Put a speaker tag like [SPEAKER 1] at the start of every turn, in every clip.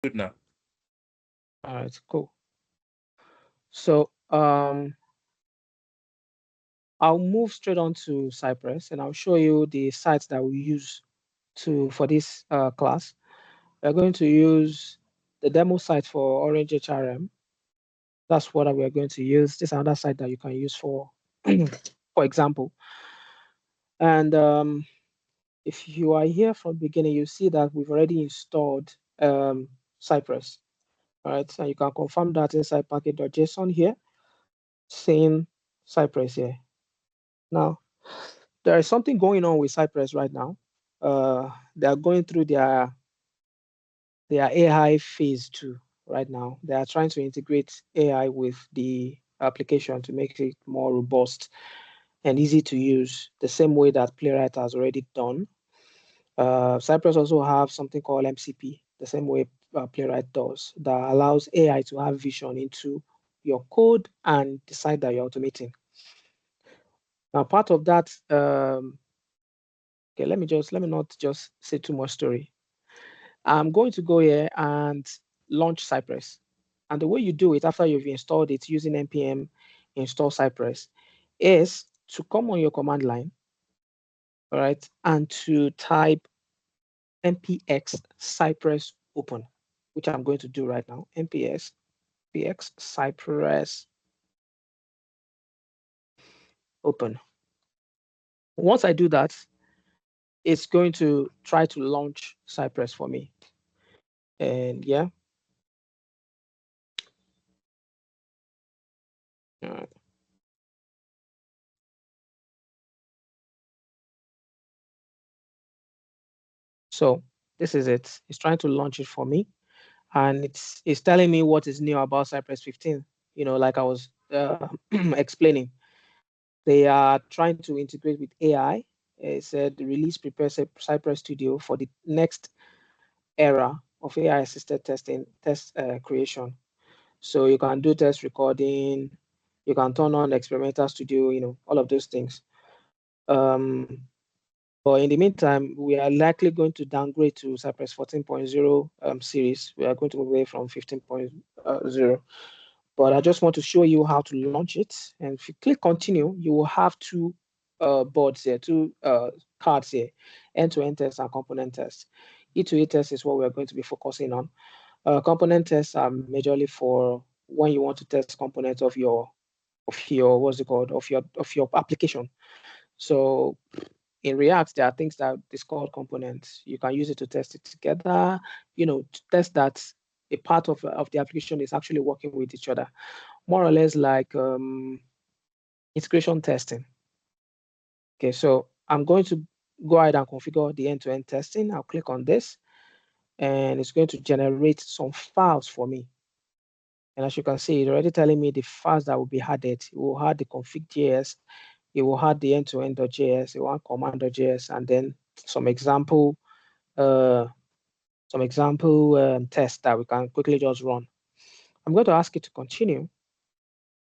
[SPEAKER 1] Good now.
[SPEAKER 2] All right, cool. So I'll move straight on to Cypress and I'll show you the sites that we use for this class. We're going to use the demo site for Orange HRM. That's what we are going to use. This is another site that you can use for example. And if you are here from the beginning, you see that we've already installed Cypress. All right, and you can confirm that inside package.json here, saying Cypress here. Now, there is something going on with Cypress right now. They are going through their AI phase 2 right now. They are trying to integrate AI with the application to make it more robust and easy to use, the same way that Playwright has already done. Cypress also have something called MCP, the same way Playwright does, that allows AI to have vision into your code and decide that you're automating. Now, part of that, okay, let me not just say too much story. I'm going to go here and launch Cypress. And the way you do it after you've installed it using npm install Cypress is to come on your command line, all right, and to type npx Cypress open, which I'm going to do right now. npx Cypress open. Once I do that, it's going to try to launch Cypress for me. And yeah. All right. So this is it. It's trying to launch it for me. And it's telling me what is new about Cypress 15. You know, like I was explaining, they are trying to integrate with AI. It said release prepare Cypress Studio for the next era of AI assisted test creation. So you can do test recording, you can turn on experimental studio, you know, all of those things. But in the meantime, we are likely going to downgrade to Cypress 14.0 series. We are going to move away from 15.0. But I just want to show you how to launch it. And if you click continue, you will have two boards here, two cards here, end-to-end test and component test. E2E test is what we're going to be focusing on. Component tests are majorly for when you want to test components of your what's it called, of your application. So in React, there are things that is called components. You can use it to test it together, you know, to test that a part of the application is actually working with each other. More or less like integration testing. Okay, so I'm going to go ahead and configure the end-to-end testing. I'll click on this, and it's going to generate some files for me. And as you can see, it's already telling me the files that will be added. It will add the config.js, it will add the end-to-end.js, it will add command.js, and then some example tests that we can quickly just run. I'm going to ask it to continue.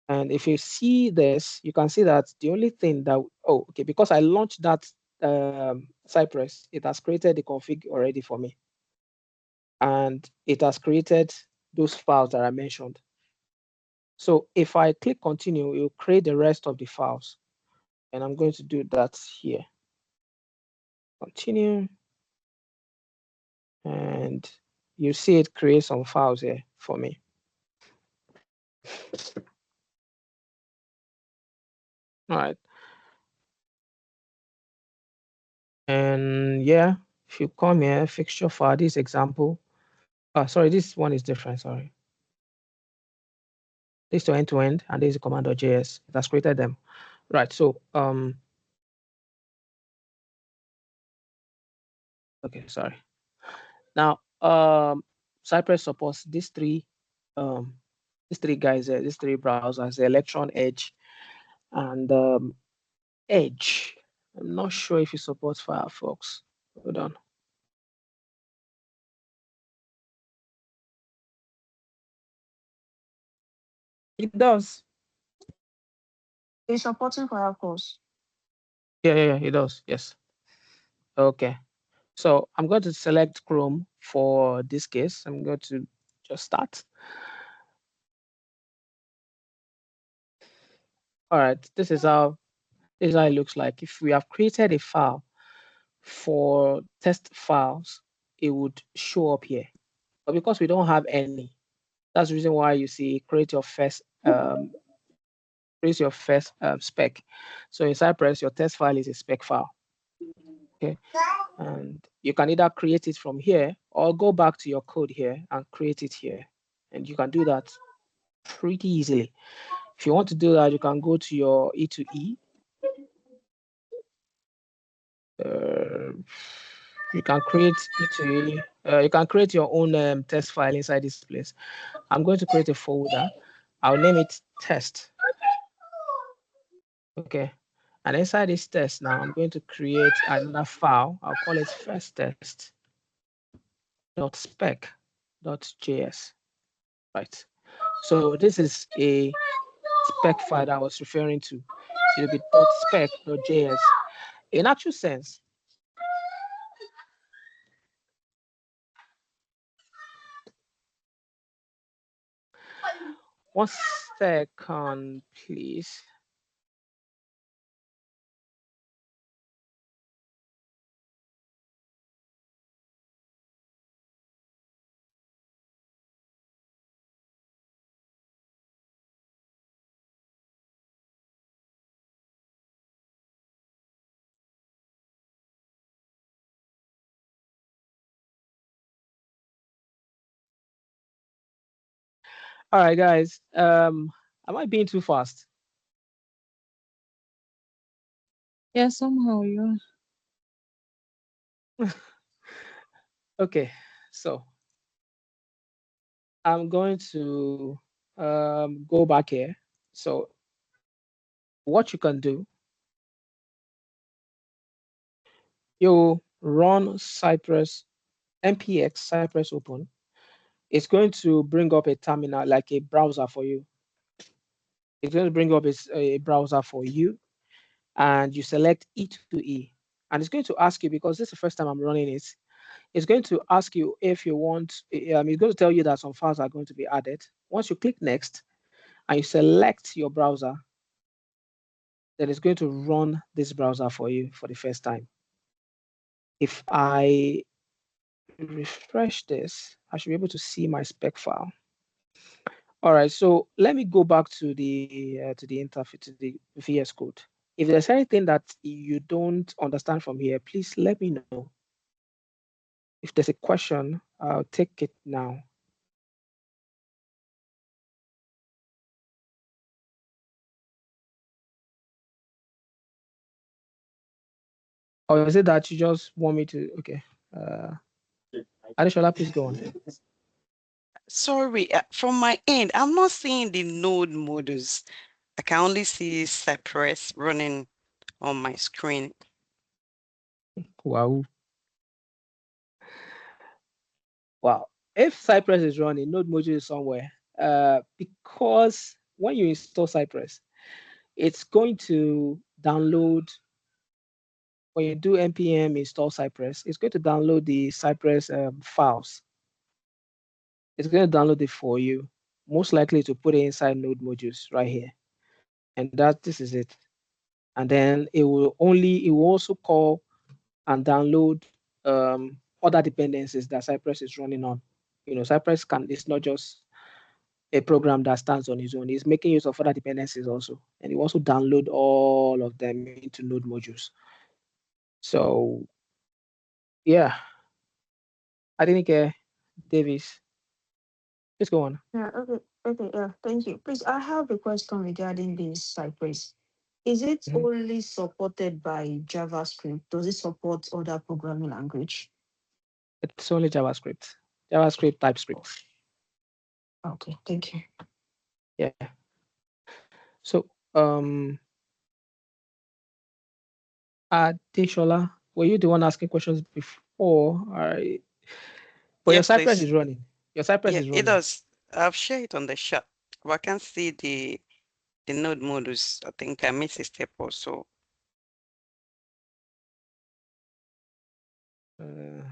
[SPEAKER 2] And if you see this, you can see that the only thing that, oh, okay, because I launched that Cypress, it has created the config already for me. And it has created those files that I mentioned. So if I click continue, it will create the rest of the files. And I'm going to do that here. Continue. And you see it create some files here for me. All right. And yeah, if you come here, fixture file, this example. Sorry, this one is different, sorry. This to end-to-end, and this is command.js. It has created them. Right, so, okay, sorry. Now, Cypress supports these three guys, these three browsers, the Electron, Edge, and Edge. I'm not sure if it supports Firefox. Hold on.
[SPEAKER 3] It does.
[SPEAKER 4] It's supporting Firefox.
[SPEAKER 2] Yeah, it does. Yes. Okay. So I'm going to select Chrome for this case. I'm going to just start. All right, this is how it looks like. If we have created a file for test files, it would show up here. But because we don't have any, that's the reason why you see create your first spec. So in Cypress, your test file is a spec file. Okay. And you can either create it from here or go back to your code here and create it here. And you can do that pretty easily. If you want to do that, you can go to your E2E. You can create E2E. You can create your own test file inside this place. I'm going to create a folder. I'll name it test. Okay. And inside this test now, I'm going to create another file. I'll call it first test .spec.js. Right. So this is a spec file that I was referring to. It'll be .spec.js. In actual sense, one second, please. All right, guys. Am I being too fast?
[SPEAKER 3] Yeah, somehow you are.
[SPEAKER 2] Okay, so I'm going to go back here. So what you can do, you run Cypress, npx Cypress open. It's going to bring up a terminal, like a browser for you. It's going to bring up a browser for you, and you select E2E. And it's going to ask you, because this is the first time I'm running it, it's going to ask you if you want, it's going to tell you that some files are going to be added. Once you click next and you select your browser, then it's going to run this browser for you for the first time. If I refresh this, I should be able to see my spec file. All right, so let me go back to the interface, to the VS Code. If there's anything that you don't understand from here, please let me know. If there's a question, I'll take it now. Or is it that you just want me to? Okay. Adeshola, please go on.
[SPEAKER 1] Sorry, from my end, I'm not seeing the node models. I can only see Cypress running on my screen.
[SPEAKER 2] Wow. Wow. If Cypress is running, node module is somewhere. Because when you install Cypress, it's going to download, when you do npm install Cypress, it's going to download the Cypress files. It's going to download it for you, most likely to put it inside node modules right here. And this is it. And then it will also call and download other dependencies that Cypress is running on. Cypress it's not just a program that stands on its own. It's making use of other dependencies also. And you also download all of them into node modules. So yeah, I think Davis, please go on.
[SPEAKER 4] Yeah, okay, yeah, thank you. Please, I have a question regarding this Cypress. Is it
[SPEAKER 2] Mhm.
[SPEAKER 4] only supported by JavaScript? Does it support other programming language?
[SPEAKER 2] It's only JavaScript, TypeScript.
[SPEAKER 4] Okay, thank you.
[SPEAKER 2] Yeah. So Deshola, were you the one asking questions before? But
[SPEAKER 1] Yeah,
[SPEAKER 2] your Cypress
[SPEAKER 1] please.
[SPEAKER 2] is running. Your Cypress
[SPEAKER 1] Yeah,
[SPEAKER 2] is
[SPEAKER 1] it
[SPEAKER 2] running.
[SPEAKER 1] does. I've shared it on the chat, but I can't see the node models. I think I missed a step or so.
[SPEAKER 2] Uh,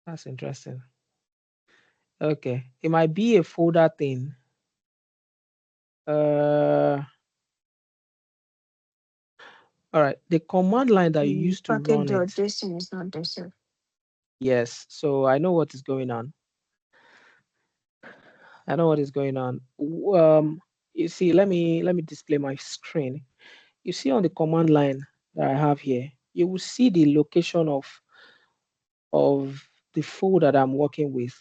[SPEAKER 2] that's interesting. Okay, it might be a folder thing. All right, the command line that you use to run it.
[SPEAKER 4] Package .json is not there, sir.
[SPEAKER 2] Yes, so I know what is going on. I know what is going on. You see, let me display my screen. You see on the command line that I have here, you will see the location of the folder that I'm working with.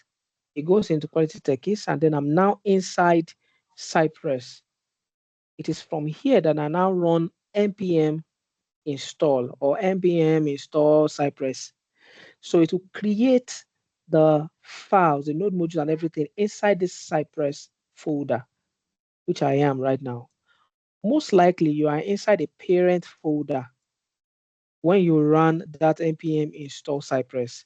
[SPEAKER 2] It goes into Quality Techies, and then I'm now inside Cypress. It is from here that I now run npm install or npm install Cypress. So it will create the files, the node modules and everything inside this Cypress folder, which I am right now. Most likely you are inside a parent folder when you run that npm install Cypress,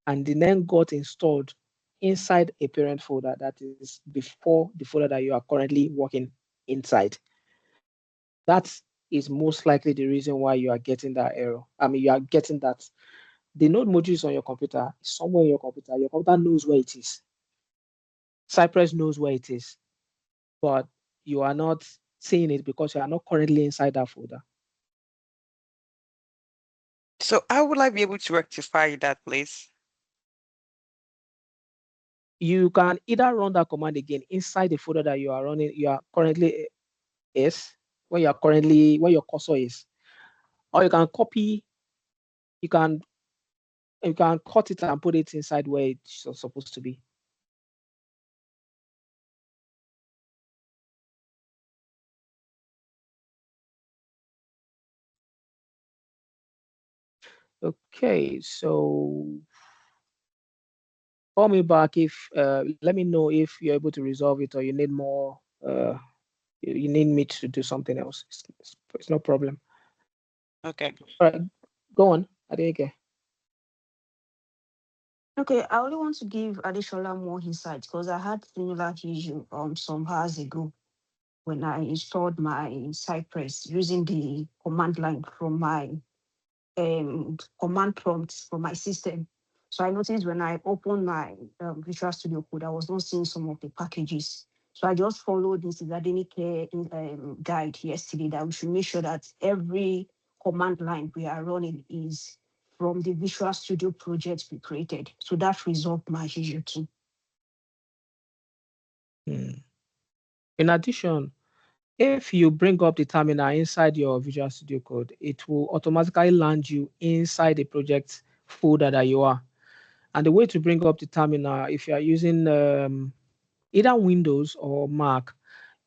[SPEAKER 2] and the then got installed inside a parent folder that is before the folder that you are currently working inside. That is most likely the reason why you are getting that error. I mean, you are getting that the node module is on your computer, somewhere in your computer. Your computer knows where it is. Cypress knows where it is, but you are not seeing it because you are not currently inside that folder.
[SPEAKER 1] So how will I be able to rectify that, please?
[SPEAKER 2] You can either run that command again inside the folder that you are running, you are currently is, where your cursor is, or you can copy, you can cut it and put it inside where it's supposed to be. Okay, so call me back if let me know if you're able to resolve it or you need more. You need me to do something else. It's no problem.
[SPEAKER 1] Okay.
[SPEAKER 2] All right, go on, Adeke.
[SPEAKER 4] Okay, I only want to give Adeshola more insight because I had similar issue some hours ago when I installed my Cypress using the command line from my command prompts from my system. So I noticed when I opened my Visual Studio Code, I was not seeing some of the packages. So I just followed this Care guide yesterday that we should make sure that every command line we are running is from the Visual Studio project we created. So that resolved my issue too.
[SPEAKER 2] In addition, if you bring up the terminal inside your Visual Studio Code, it will automatically land you inside the project folder that you are. And the way to bring up the terminal, if you are using either Windows or Mac,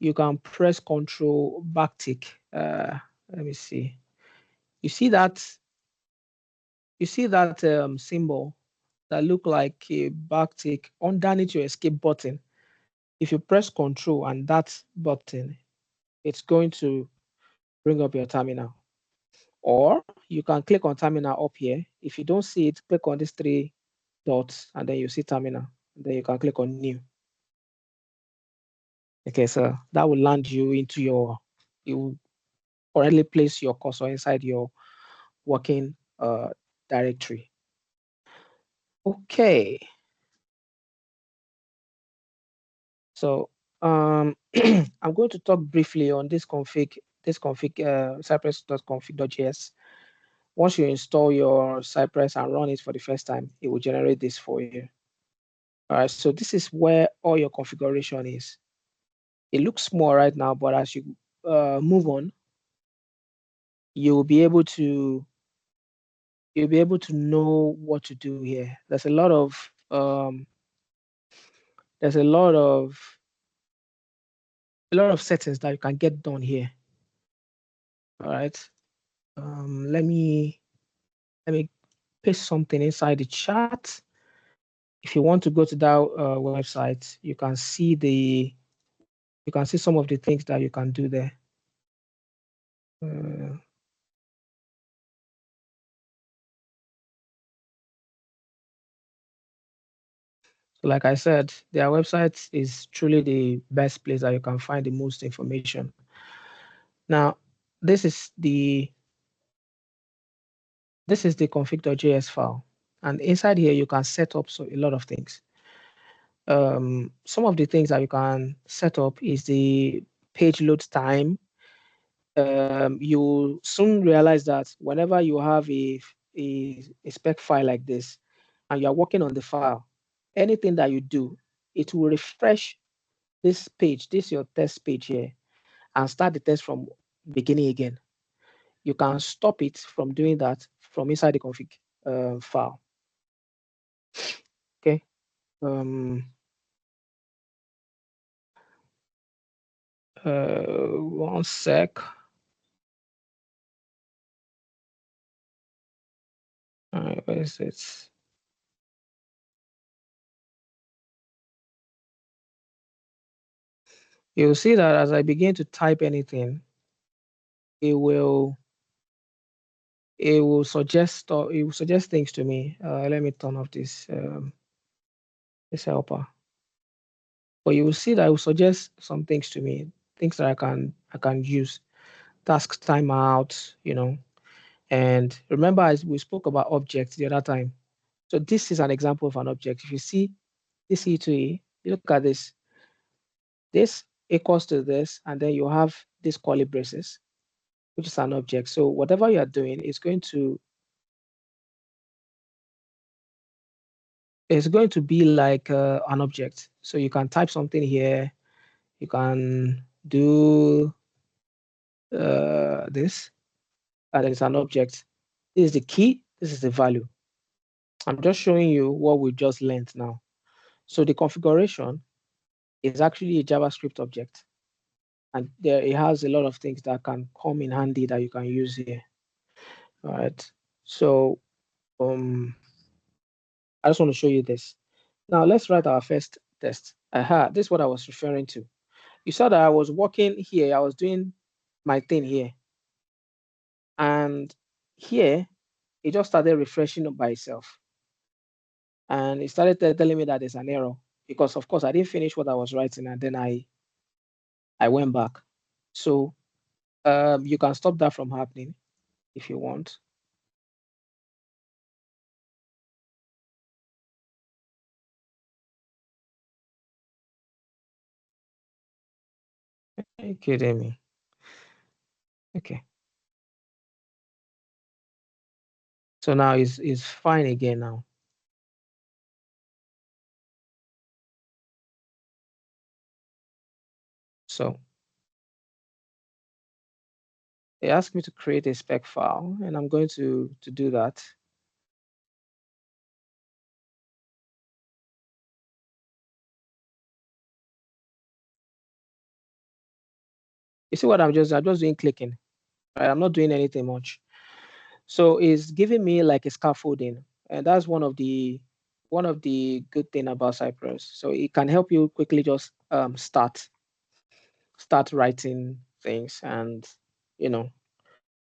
[SPEAKER 2] you can press Control backtick. Let me see. You see that symbol that look like a backtick underneath your escape button. If you press Control and that button, it's going to bring up your terminal. Or you can click on terminal up here. If you don't see it, click on these three dots and then you see terminal. Then you can click on new. Okay, so that will land you into you will currently place your cursor inside your working directory. Okay. So I'm going to talk briefly on this config cypress.config.js. Once you install your Cypress and run it for the first time, it will generate this for you. All right, so this is where all your configuration is. It looks small right now, but as you move on, you'll be able to know what to do here. There's a lot of settings that you can get done here. All right. Let me paste something inside the chat. If you want to go to that website, you can see some of the things that you can do there. Like I said, their website is truly the best place that you can find the most information. Now, this is the config.js file, and inside here you can set up a lot of things. Some of the things that you can set up is the page load time. You soon realize that whenever you have a spec file like this and you're working on the file, anything that you do, it will refresh this page, this your test page here, and start the test from beginning again. You can stop it from doing that from inside the config file. Okay. 1 sec. All right, where is it? You'll see that as I begin to type anything, it will suggest things to me. Let me turn off this helper. But you will see that it will suggest some things to me, things that I can use. Task timeout, and remember, as we spoke about objects the other time. So this is an example of an object. If you see this E2E, you look at this. This equals to this, and then you have this curly braces, which is an object. So whatever you are doing is going to be like an object. So you can type something here. You can do this, and it's an object. This is the key. This is the value. I'm just showing you what we just learned now. So the configuration is actually a JavaScript object, and it has a lot of things that can come in handy that you can use here. All right. So I just want to show you this. Now let's write our first test. This is what I was referring to. You saw that I was working here. I was doing my thing here. And here, it just started refreshing by itself. And it started telling me that there's an error because, of course, I didn't finish what I was writing, and then I went back. So you can stop that from happening if you want. Are you kidding me? Okay. So now it's fine again now. So they asked me to create a spec file, and I'm going to do that. You see what I'm just doing clicking. Right? I'm not doing anything much. So it's giving me like a scaffolding, and that's one of the good thing about Cypress. So it can help you quickly just start writing things, and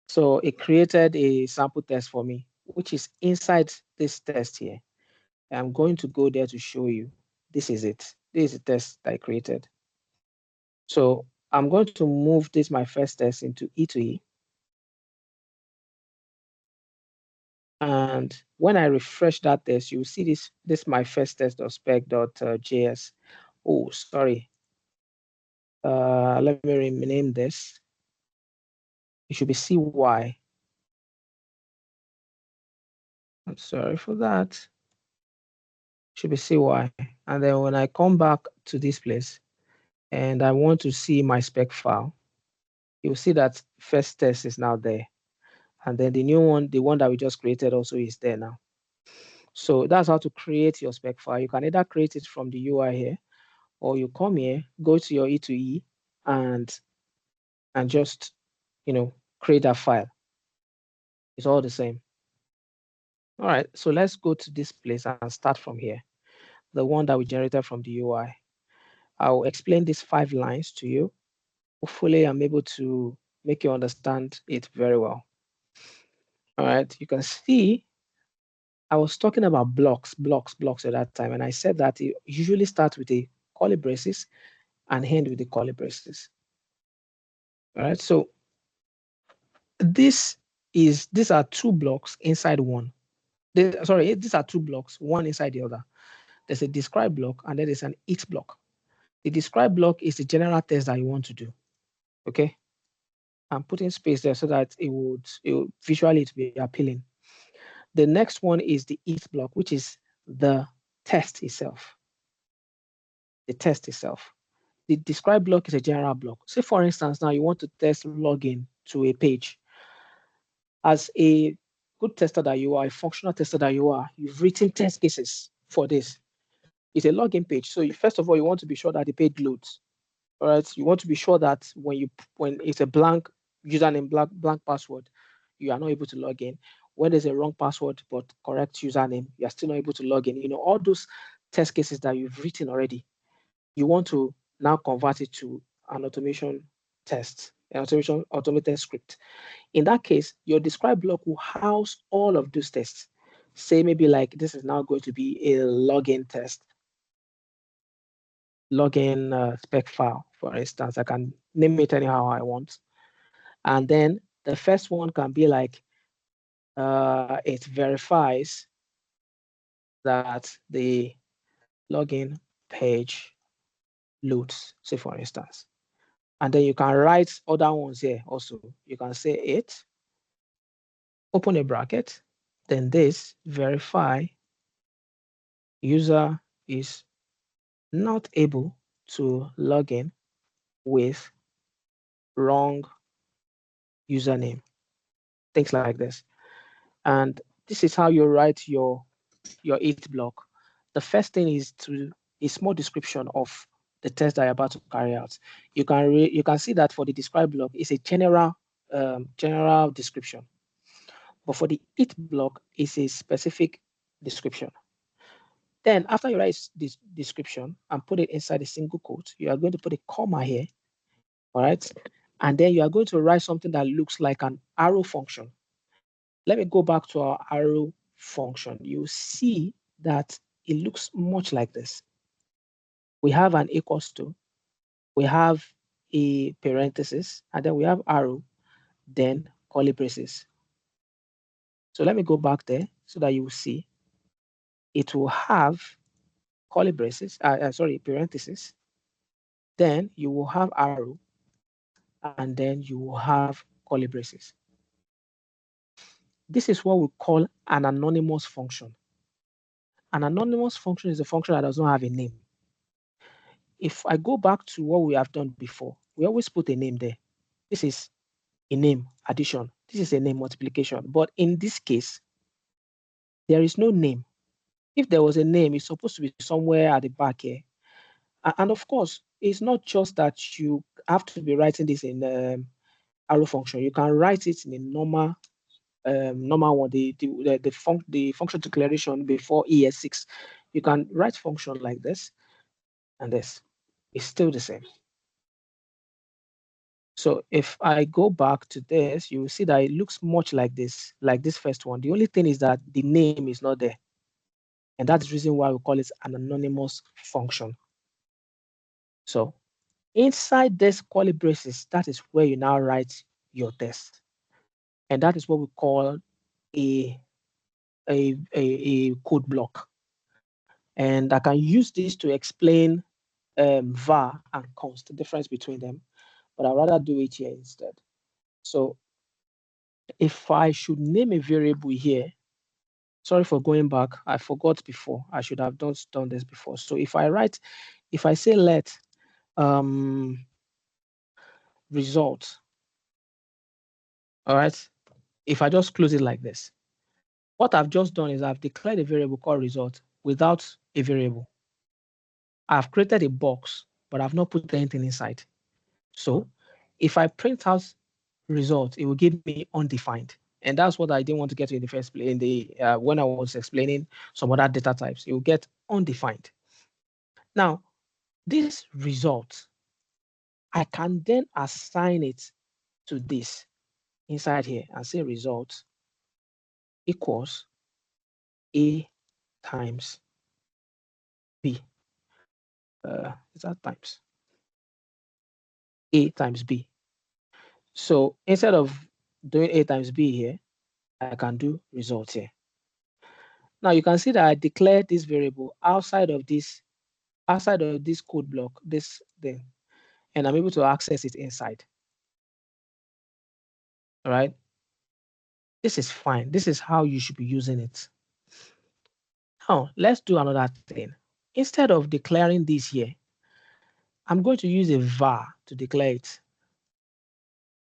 [SPEAKER 2] so it created a sample test for me, which is inside this test here. I'm going to go there to show you. This is it. This is the test that I created. So I'm going to move this my first test into E2E. And when I refresh that test, you will see this my first test.spec.js. Oh, sorry. Let me rename this. It should be CY. I'm sorry for that. It should be CY. And then when I come back to this place and I want to see my spec file, you'll see that first test is now there. And then the new one, the one that we just created also is there now. So that's how to create your spec file. You can either create it from the UI here, or you come here, go to your E2E, and just create that file. It's all the same. All right, so let's go to this place and start from here, the one that we generated from the UI. I'll explain these 5 lines to you. Hopefully I'm able to make you understand it very well. All right, you can see I was talking about blocks at that time, and I said that it usually starts with a curly braces and end with the curly braces. All right, so these are two blocks inside one. These are two blocks, one inside the other. There's a describe block and then there's an it block. The describe block is the general test that you want to do. Okay, I'm putting space there so that it would visually it be appealing. The next one is the it block, which is the test itself. The test itself. The describe block is a general block. Say, for instance, now you want to test login to a page. As a good tester that you are, a functional tester that you are, you've written test cases for this. It's a login page. So first of all, you want to be sure that the page loads. All right. You want to be sure that when it's a blank username, blank password, you are not able to log in. When there's a wrong password but correct username, you are still not able to log in. You know, all those test cases that you've written already, you want to now convert it to an automation test, an automated script. In that case, your describe block will house all of those tests. Say maybe like this is now going to be a login test, login spec file, for instance. I can name it anyhow I want. And then the first one can be like, it verifies that the login page loads, say for instance. And then you can write other ones here also. You can say it, open a bracket, then this verify user is not able to log in with wrong username, things like this. And this is how you write your it block. The first thing is a small description of the test that you're about to carry out. You can see that for the describe block, it's a general description. But for the it block, it's a specific description. Then after you write this description and put it inside a single quote, you are going to put a comma here, all right? And then you are going to write something that looks like an arrow function. Let me go back to our arrow function. You see that it looks much like this. We have an equals to, we have a parenthesis, and then we have arrow, then curly braces. So let me go back there so that you will see. It will have curly braces, parenthesis. Then you will have arrow, and then you will have curly braces. This is what we call an anonymous function. An anonymous function is a function that does not have a name. If I go back to what we have done before, we always put a name there. This is a name addition. This is a name multiplication. But in this case, there is no name. If there was a name, it's supposed to be somewhere at the back here. And of course, it's not just that you have to be writing this in arrow function. You can write it in a normal one, the function declaration before ES6. You can write function like this and this. It's still the same. So if I go back to this, you will see that it looks much like this first one. The only thing is that the name is not there. And that's the reason why we call it an anonymous function. So inside this curly braces, that is where you now write your test. And that is what we call a code block. And I can use this to explain var and const, the difference between them, but I'd rather do it here instead. So if I should name a variable here, sorry for going back, I forgot before, I should have done this before. So if I say let result, all right, if I just close it like this, what I've just done is I've declared a variable called result without a variable. I've created a box, but I've not put anything inside. So if I print out result, it will give me undefined. And that's what I didn't want to get to in the first place. When I was explaining some other data types, it will get undefined. Now, this result, I can then assign it to this inside here and say result equals A times B. Is that times? A times B. So instead of doing A times B here, I can do result here. Now you can see that I declared this variable outside of this code block, this thing, and I'm able to access it inside. All right. This is fine. This is how you should be using it. Now let's do another thing. Instead of declaring this here, I'm going to use a var to declare it.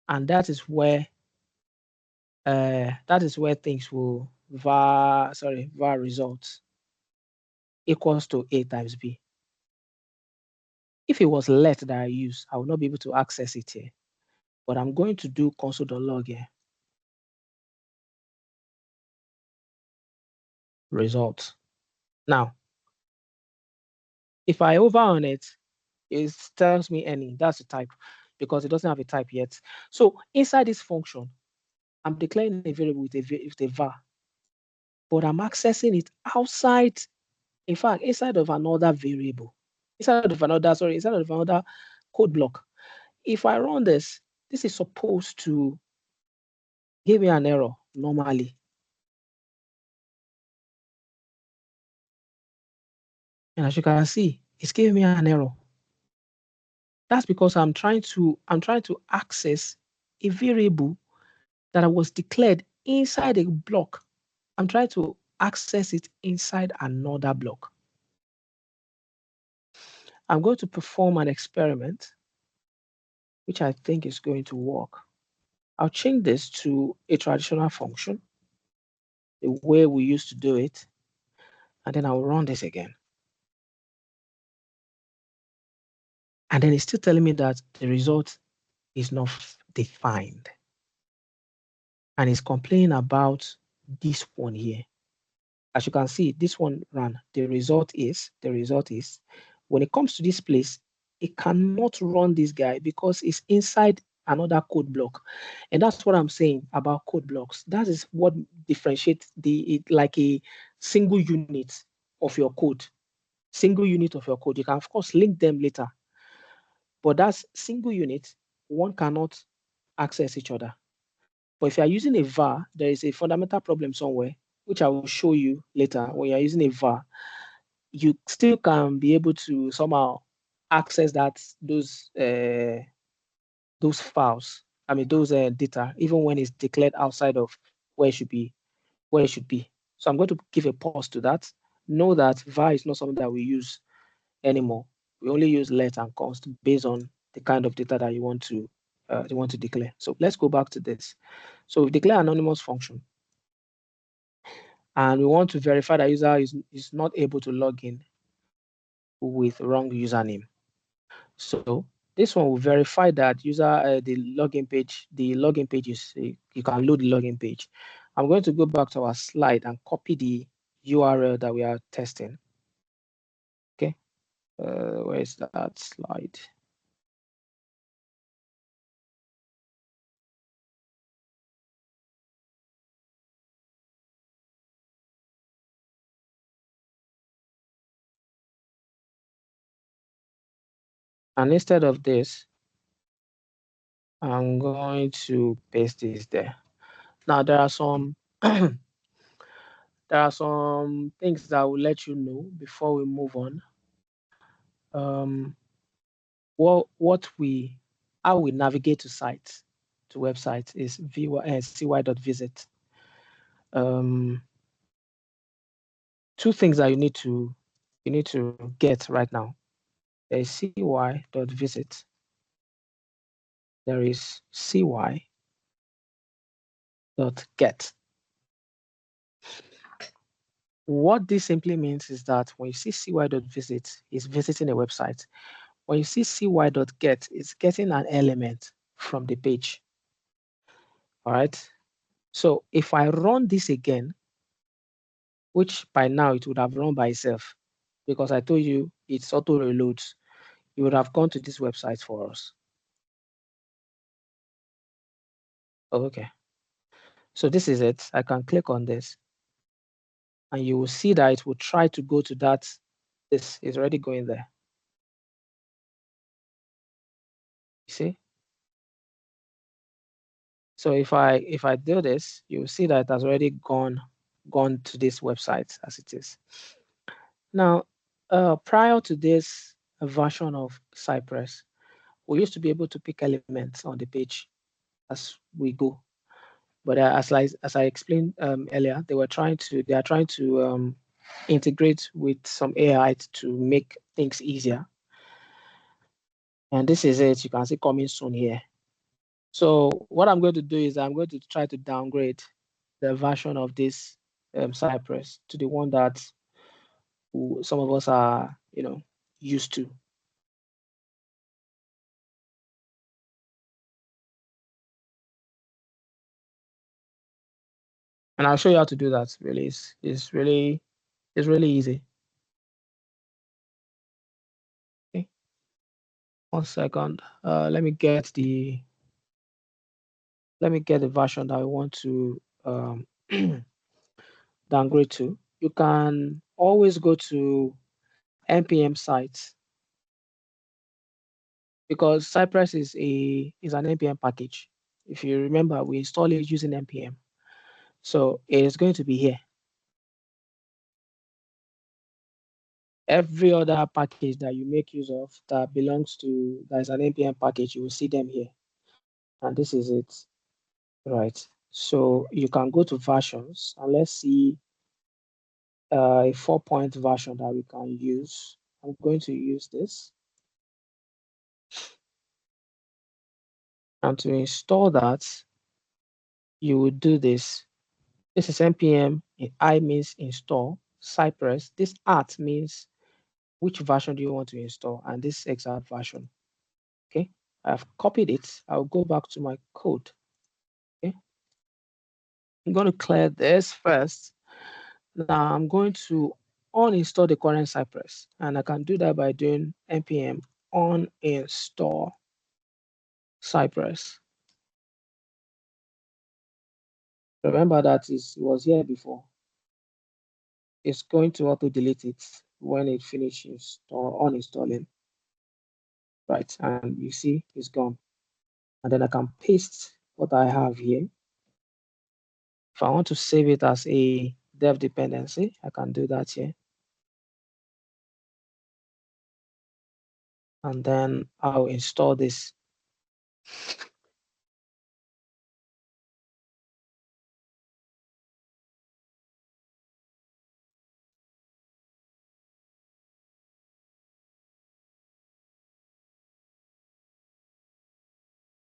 [SPEAKER 2] And that is where things will var results equals to A times B. If it was let that I use, I will not be able to access it here. But I'm going to do console.log here. Results. Now, if I over on it, it tells me any. That's the type because it doesn't have a type yet. So inside this function, I'm declaring a variable with a var, but I'm accessing it outside, in fact, inside of another variable, inside of another code block. If I run this, this is supposed to give me an error normally. And as you can see, it's giving me an error. That's because I'm trying to access a variable that I was declared inside a block. I'm trying to access it inside another block. I'm going to perform an experiment, which I think is going to work. I'll change this to a traditional function, the way we used to do it, and then I'll run this again. And then it's still telling me that the result is not defined. And it's complaining about this one here. As you can see, this one ran. The result is, when it comes to this place, it cannot run this guy because it's inside another code block. And that's what I'm saying about code blocks. That is what differentiates like a single unit of your code. Single unit of your code. You can, of course, link them later. But that's single unit, one cannot access each other. But if you are using a var, there is a fundamental problem somewhere, which I will show you later. When you're using a var, you still can be able to somehow access those files. I mean those data, even when it's declared outside of where it should be. So I'm going to give a pause to that. Know that var is not something that we use anymore. We only use let and const based on the kind of data that you want to declare. So let's go back to this. So we declare anonymous function, and we want to verify that user is not able to log in with wrong username. So this one will verify that user the login page is you can load the login page. I'm going to go back to our slide and copy the URL that we are testing. Okay, where is that slide? And instead of this, I'm going to paste this there. Now there are some there are some things that will let you know before we move on. How we navigate to websites is cy.visit. Two things that you need to get right now. There is cy.visit. There is cy.get. What this simply means is that when you see cy.visit, it's visiting a website. When you see cy.get, it's getting an element from the page. All right. So if I run this again, which by now it would have run by itself, because I told you it's auto reloads, you would have gone to this website for us. Okay. So this is it. I can click on this. and you will see that it will try to go to that. This is already going there. You see? So if I do this, you will see that it has already gone to this website as it is. Now, prior to this version of Cypress, we used to be able to pick elements on the page as we go. But as I explained earlier, they are trying to integrate with some AI to make things easier. And this is it. You can see coming soon here. So what I'm going to do is I'm going to try to downgrade the version of this Cypress to the one that some of us are, used to. And I'll show you how to do that. Really, it's really easy. Okay, 1 second. Let me get the version that I want to downgrade to. You can always go to npm sites because Cypress is an npm package. If you remember, we install it using npm, so it is going to be here. Every other package that you make use of that is an npm package, you will see them here, and this is it, right? So you can go to versions and let's see a 4-point version that we can use. I'm going to use this. And to install that, you will do this. This is npm. I means install. Cypress. This at means which version do you want to install, and this exact version. Okay, I've copied it. I'll go back to my code. Okay, I'm going to clear this first. Now I'm going to uninstall the current Cypress, and I can do that by doing npm uninstall Cypress. Remember that it was here before. It's going to auto delete it when it finishes or uninstalling. Right, and you see it's gone. And then I can paste what I have here. If I want to save it as a dev dependency, I can do that here. And then I'll install this.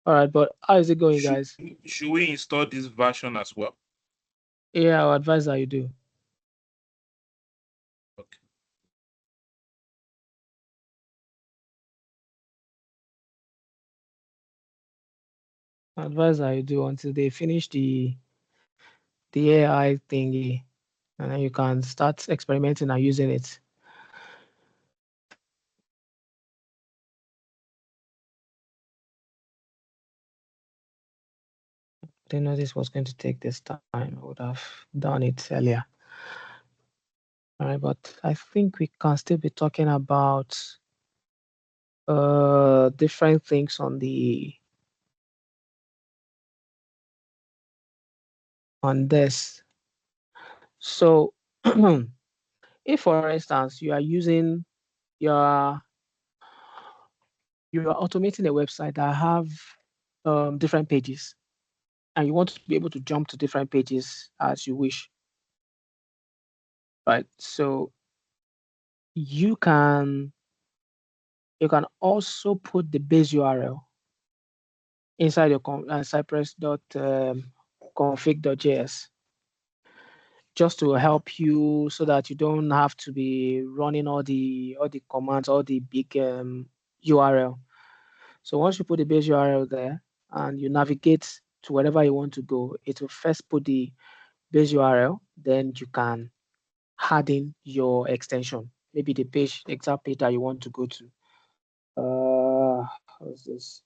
[SPEAKER 2] All right, but how is it going, guys?
[SPEAKER 5] Should we install this version as well?
[SPEAKER 2] Yeah, I'll advise that you do.
[SPEAKER 5] Okay.
[SPEAKER 2] I advise that you do until they finish the AI thingy, and then you can start experimenting and using it. I didn't know this was going to take this time. I would have done it earlier. All right, but I think we can still be talking about different things on this. So if for instance you are using your you are automating a website that have different pages, and you want to be able to jump to different pages as you wish, right? So you can also put the base URL inside your cypress.config.js just to help you so that you don't have to be running all the commands, all the big URL. So once you put the base URL there and you navigate to wherever you want to go, it will first put the base URL, then you can add in your extension, maybe the exact page that you want to go to. How's this?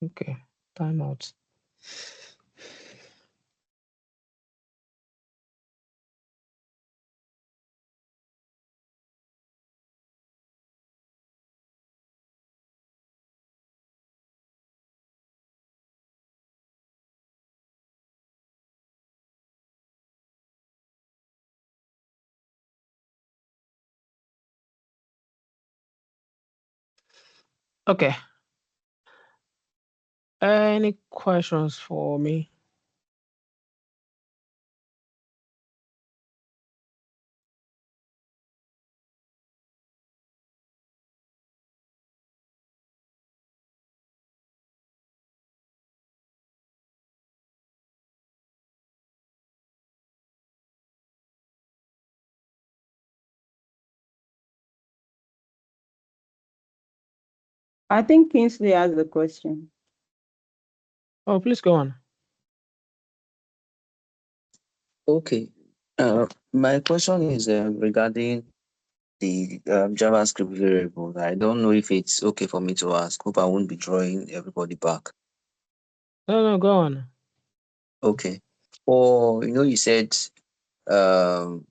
[SPEAKER 2] Okay, timeout. Okay. Any questions for me?
[SPEAKER 3] I think Kingsley has a question.
[SPEAKER 2] Oh, please go on.
[SPEAKER 6] Okay. My question is regarding the JavaScript variable. I don't know if it's okay for me to ask. Hope I won't be drawing everybody back.
[SPEAKER 2] No, go on.
[SPEAKER 6] Okay. Or you said um,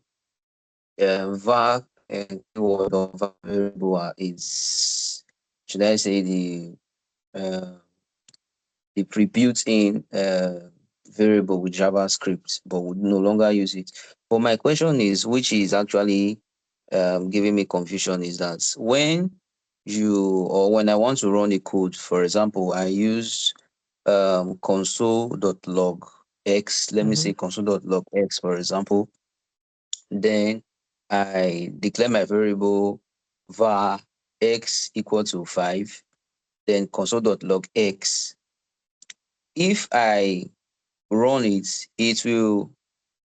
[SPEAKER 6] var and keyword of var variable is, should I say, uh, the pre-built-in variable with JavaScript, but would no longer use it. But my question is, which is actually giving me confusion, is that when I want to run a code, for example, I use console.log x, let me
[SPEAKER 2] Mm-hmm.
[SPEAKER 6] say console.log x, for example, then I declare my variable var x equal to 5, then console.log x. If I run it, it will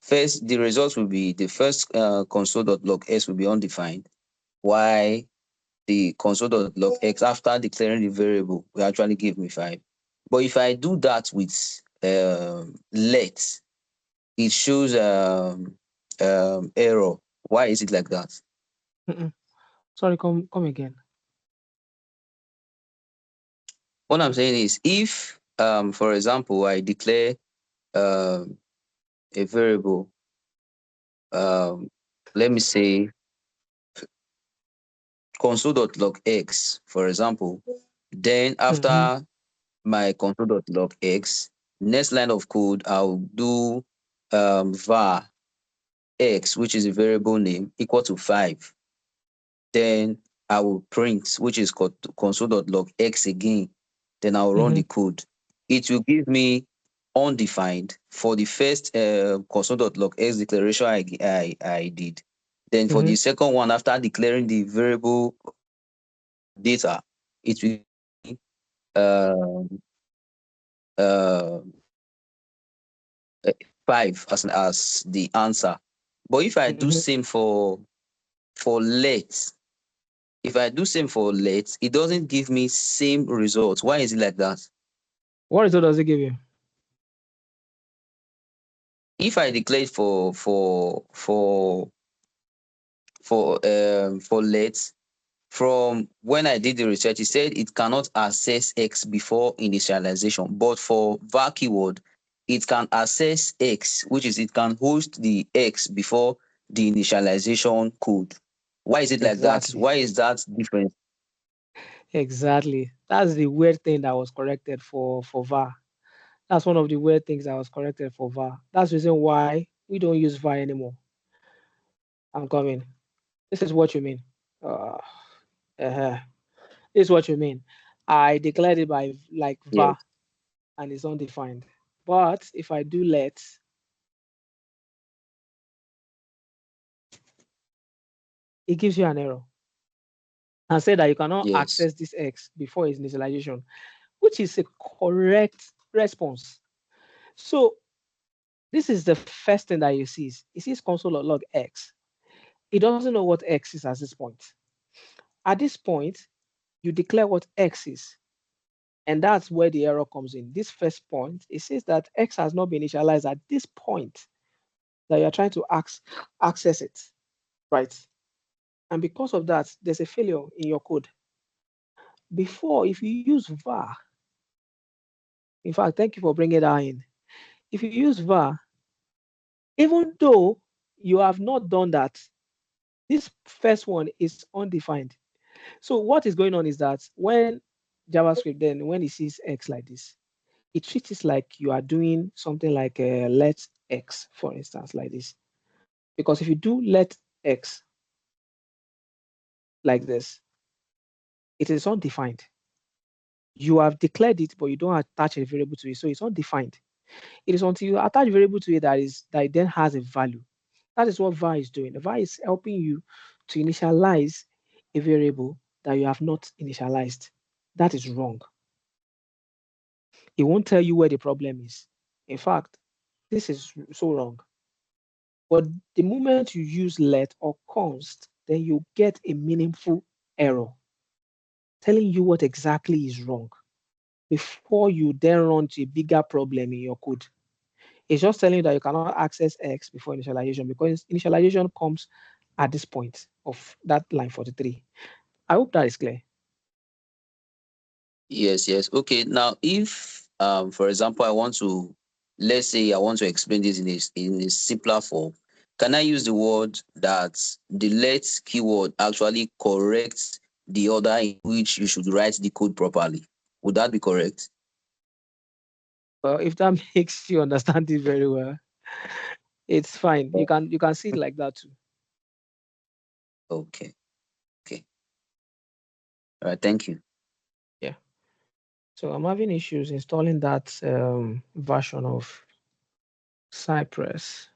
[SPEAKER 6] first, the result will be the first console.log s will be undefined, while the console.log x after declaring the variable will actually give me 5. But if I do that with let, it shows error. Why is it like that?
[SPEAKER 2] Mm-mm. Sorry, come again.
[SPEAKER 6] What I'm saying is, if for example I declare um, a variable, let me say console.log x, for example, then
[SPEAKER 2] Mm-hmm.
[SPEAKER 6] after my console.log x, next line of code, I'll do var x, which is a variable name, equal to 5. Then I will print, which is called console.log x again. Then I'll run
[SPEAKER 2] Mm-hmm.
[SPEAKER 6] the code. It will give me undefined for the first console.log x declaration I did. Then for
[SPEAKER 2] Mm-hmm.
[SPEAKER 6] the second one, after declaring the variable data, it will um, uh, 5 as the answer. But if I do
[SPEAKER 2] Mm-hmm.
[SPEAKER 6] same for let, if I do same for let, it doesn't give me same results. Why is it like that?
[SPEAKER 2] What result does it give you?
[SPEAKER 6] If I declare it for let, from when I did the research, it said it cannot access X before initialization. But for var keyword, it can access X, which is it can host the X before the initialization code. Why is it like that?
[SPEAKER 2] Exactly.
[SPEAKER 6] Why is that different?
[SPEAKER 2] Exactly. That's the weird thing that was corrected for var. That's one of the weird things that was corrected for var. That's the reason why we don't use var anymore. I'm coming. This is what you mean. Uh, uh This is what you mean. I declared it by like
[SPEAKER 6] Yes,
[SPEAKER 2] var and it's undefined. But if I do let, it gives you an error and say that you cannot
[SPEAKER 6] yes,
[SPEAKER 2] access this X before its initialization, which is a correct response. So this is the first thing that you see. It sees console.log X. It doesn't know what X is at this point. At this point, you declare what X is. And that's where the error comes in. This first point, it says that X has not been initialized at this point that you're trying to access it, right? And because of that, there's a failure in your code. Before, if you use var, In fact, thank you for bringing that in. If you use var, even though you have not done that, this first one is undefined. So what is going on is that when JavaScript, then when it sees X like this, it treats it like you are doing something like let X, for instance, like this. Because if you do let X like this, it is undefined. You have declared it, but you don't attach a variable to it, so it's undefined. It is until you attach a variable to it that it then has a value. That is what var is doing. var is helping you to initialize a variable that you have not initialized. That is wrong. It won't tell you where the problem is. In fact, this is so wrong. But the moment you use let or const, then you get a meaningful error telling you what exactly is wrong before you then run to a bigger problem in your code. It's just telling you that you cannot access X before initialization because initialization comes at this point of that line 43. I hope that is clear.
[SPEAKER 6] Yes, yes. Okay. Now, if for example, let's say I want to explain this in a simpler form, can I use the word that the let keyword actually corrects the order in which you should write the code properly? Would that be correct?
[SPEAKER 2] Well, if that makes you understand it very well, it's fine. You can see it like that too.
[SPEAKER 6] Okay. Okay. All right. Thank you.
[SPEAKER 2] Yeah. So I'm having issues installing that version of Cypress.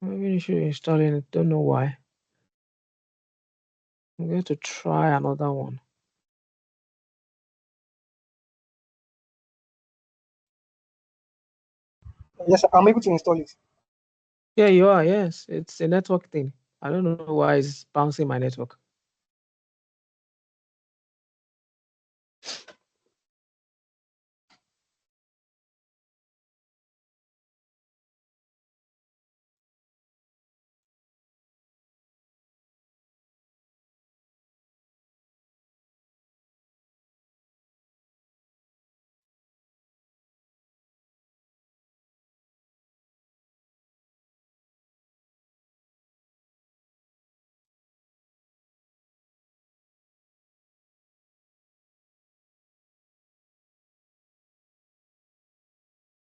[SPEAKER 2] I'm having issues installing it. Don't know why. I'm going to try another one.
[SPEAKER 7] Yes, I'm able to install it.
[SPEAKER 2] Yeah, you are. Yes, it's a network thing. I don't know why it's bouncing my network.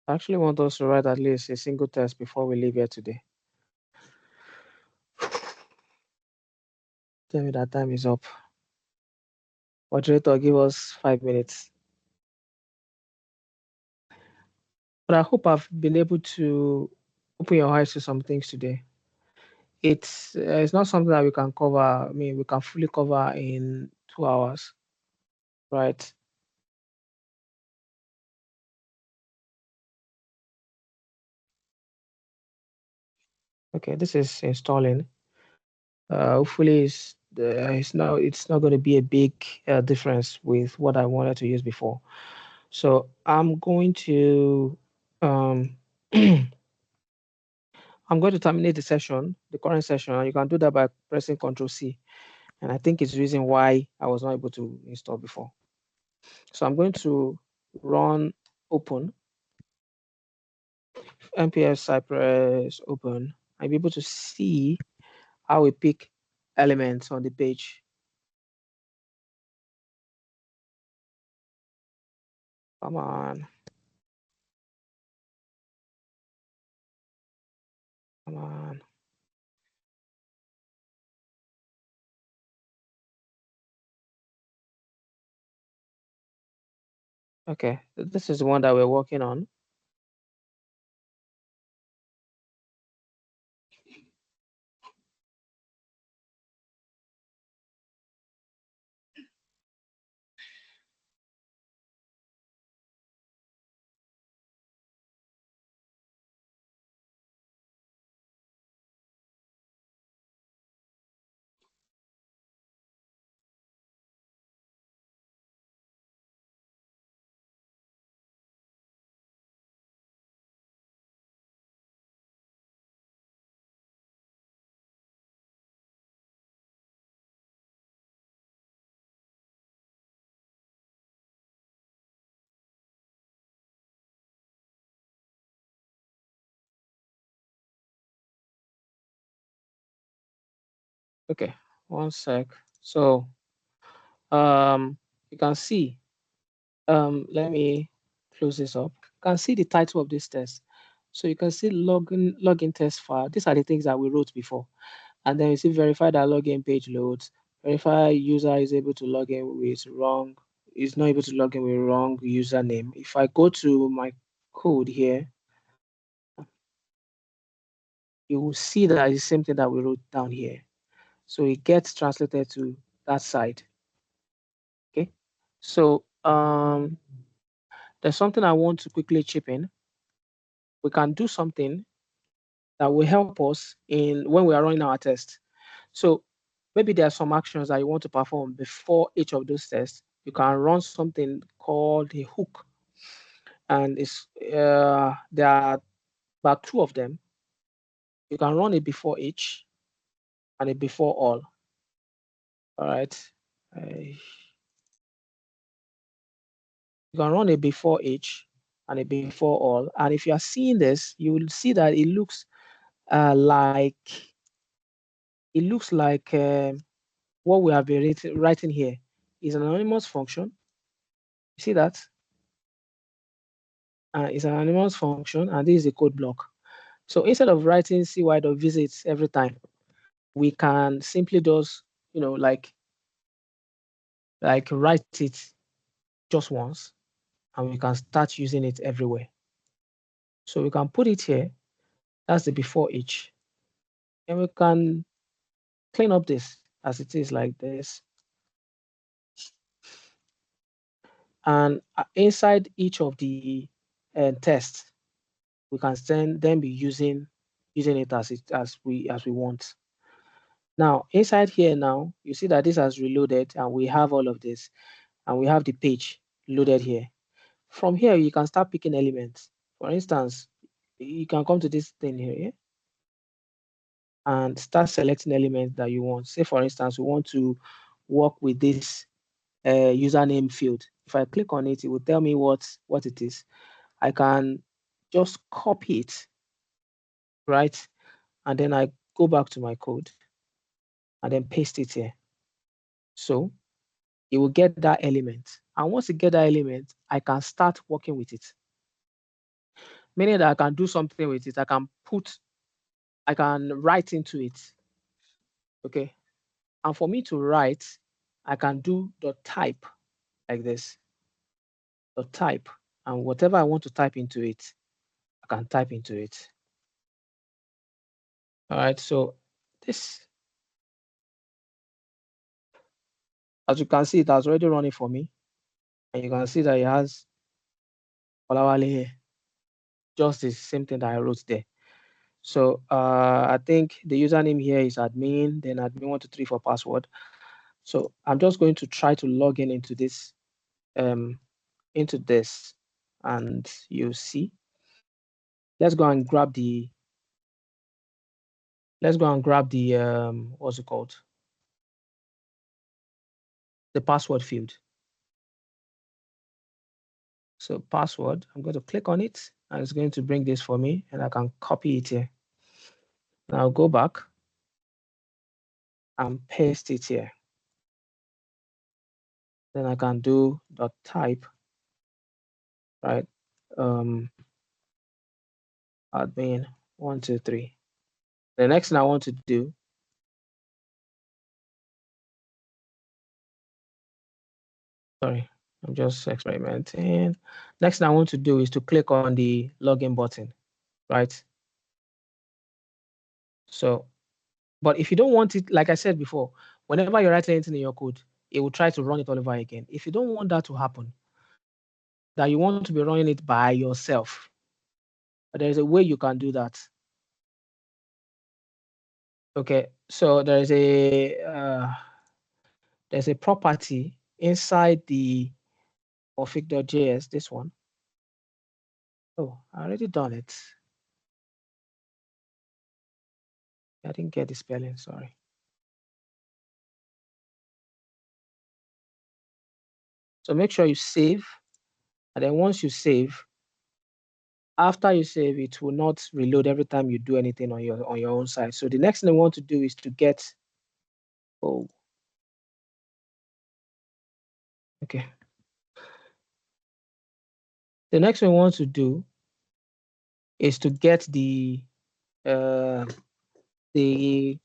[SPEAKER 2] I actually want us to write at least a single test before we leave here today. Tell me that time is up. Moderator, give us 5 minutes. But I hope I've been able to open your eyes to some things today. It's not something that we can cover. I mean, we can fully cover in 2 hours, right? Okay, this is installing. Hopefully, it's not going to be a big difference with what I wanted to use before. So I'm going to um, I'm going to terminate the session, the current session, and you can do that by pressing Ctrl C. And I think it's the reason why I was not able to install before. So I'm going to run open, npm Cypress open. I'll be able to see how we pick elements on the page. Come on. Come on. Okay, this is the one that we're working on. Okay, one sec. So you can see, let me close this up. You can see the title of this test. So you can see login test file. These are the things that we wrote before. And then you see verify that login page loads. Verify user is able to log in with wrong, is not able to log in with wrong username. If I go to my code here, you will see that it's the same thing that we wrote down here. So it gets translated to that side. Okay. So there's something I want to quickly chip in. We can do something that will help us in when we are running our test. So maybe there are some actions that you want to perform before each of those tests. You can run something called a hook, and there are about 2 of them. You can run it before each and a before all. All right. You can run a before each and a before all. And if you are seeing this, you will see that it looks like what we have been writing here is an anonymous function. You see that? It's an anonymous function, and this is a code block. So instead of writing cy.visits every time, we can simply just, like write it just once, and we can start using it everywhere. So we can put it here. That's the before each. And we can clean up this as it is like this. And inside each of the tests, we can then be using it as we want. Now inside here now, you see that this has reloaded, and we have all of this, and we have the page loaded here. From here, you can start picking elements. For instance, you can come to this thing here, yeah? And start selecting elements that you want. Say, for instance, we want to work with this username field. If I click on it, it will tell me what it is. I can just copy it, right? And then I go back to my code and then paste it here. So it will get that element. And once you get that element, I can start working with it. Meaning that I can do something with it. I can write into it. Okay. And for me to write, I can do the type like this. The type. And whatever I want to type into it, I can type into it. All right. So this, as you can see, it has already run it for me. And you can see that it has Olawale here. Just the same thing that I wrote there. So I think the username here is admin, then admin123 for password. So I'm just going to try to log in into this, and you see. Let's go and grab the what's it called? The password field. So password, I'm going to click on it, and it's going to bring this for me, and I can copy it here. Now I'll go back and paste it here. Then I can do dot type, right? Admin 123. The next thing I want to do, sorry, I'm just experimenting. Next thing I want to do is to click on the login button, right? So, but if you don't want it, like I said before, whenever you're writing anything in your code, it will try to run it all over again. If you don't want that to happen, that you want to be running it by yourself, there's a way you can do that. Okay, so there's a property inside the config.js, this one. Oh, I already done it. I didn't get the spelling, sorry. So make sure you save, and then once you save, after you save, it will not reload every time you do anything on your own side. So the next thing I want to do is to get Oh. Okay. The next thing we want to do is to get the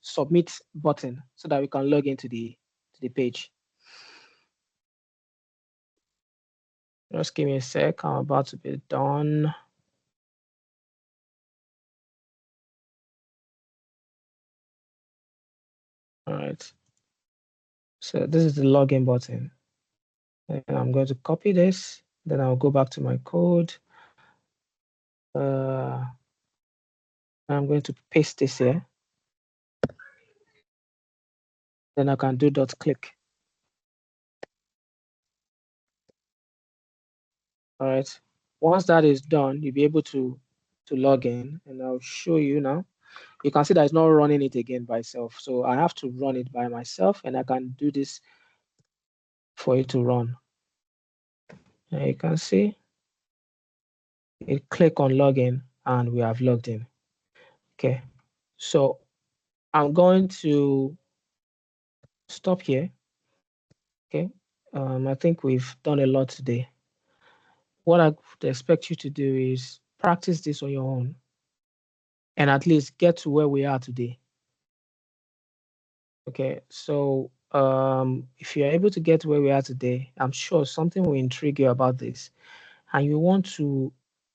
[SPEAKER 2] submit button so that we can log into the page. Just give me a sec. I'm about to be done. All right. So this is the login button. And I'm going to copy this. Then I'll go back to my code. I'm going to paste this here. Then I can do .click. All right. Once that is done, you'll be able to log in, and I'll show you now. You can see that it's not running it again by itself. So I have to run it by myself, and I can do this for it to run. And you can see it click on login, and we have logged in. Okay. So I'm going to stop here. Okay. I think we've done a lot today. What I would expect you to do is practice this on your own and at least get to where we are today. Okay, so if you're able to get where we are today, I'm sure something will intrigue you about this, and you want to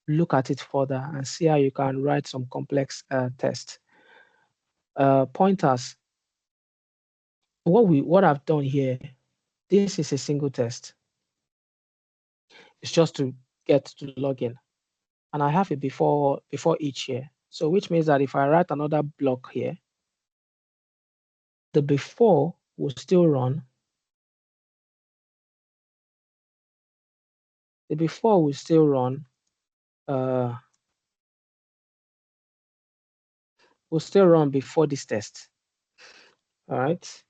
[SPEAKER 2] look at it further and see how you can write some complex tests. Pointers. What I've done here, this is a single test. It's just to get to login, and I have it before each here. So which means that if I write another block here, the before will still run. The before will still run. Will still run before this test. All right.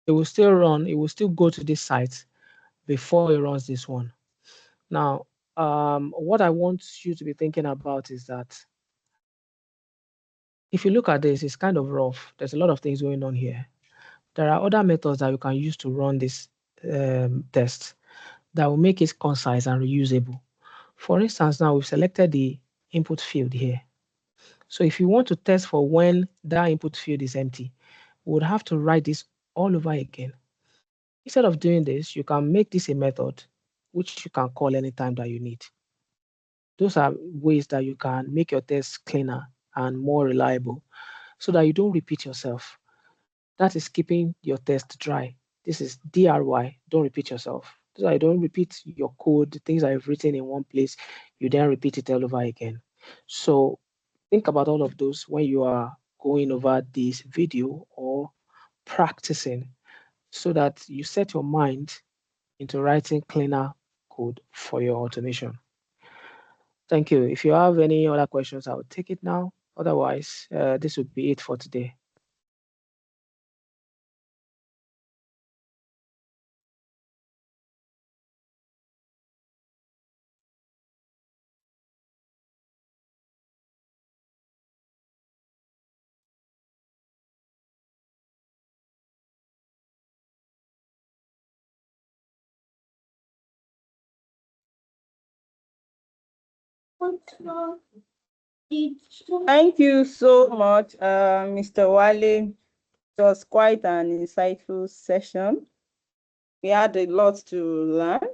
[SPEAKER 2] It will still run. It will still go to this site before it runs this one. Now, what I want you to be thinking about is that if you look at this, it's kind of rough. There's a lot of things going on here. There are other methods that you can use to run this test that will make it concise and reusable. For instance, now we've selected the input field here. So if you want to test for when that input field is empty, we would have to write this all over again. Instead of doing this, you can make this a method which you can call anytime that you need. Those are ways that you can make your tests cleaner and more reliable so that you don't repeat yourself. That is keeping your test dry. This is DRY, don't repeat yourself. So I don't repeat your code, the things I've written in one place, you then repeat it all over again. So think about all of those when you are going over this video or practicing so that you set your mind into writing cleaner code for your automation. Thank you. If you have any other questions, I will take it now. Otherwise, this would be it for today.
[SPEAKER 3] Thank you so much, Mr. Wale. It was quite an insightful session. We had a lot to learn.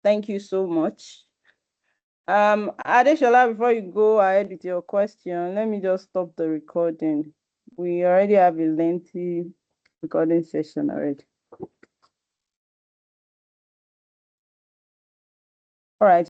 [SPEAKER 3] Thank you so much. Adeshola, before you go ahead with your question, let me just stop the recording. We already have a lengthy recording session already. All right.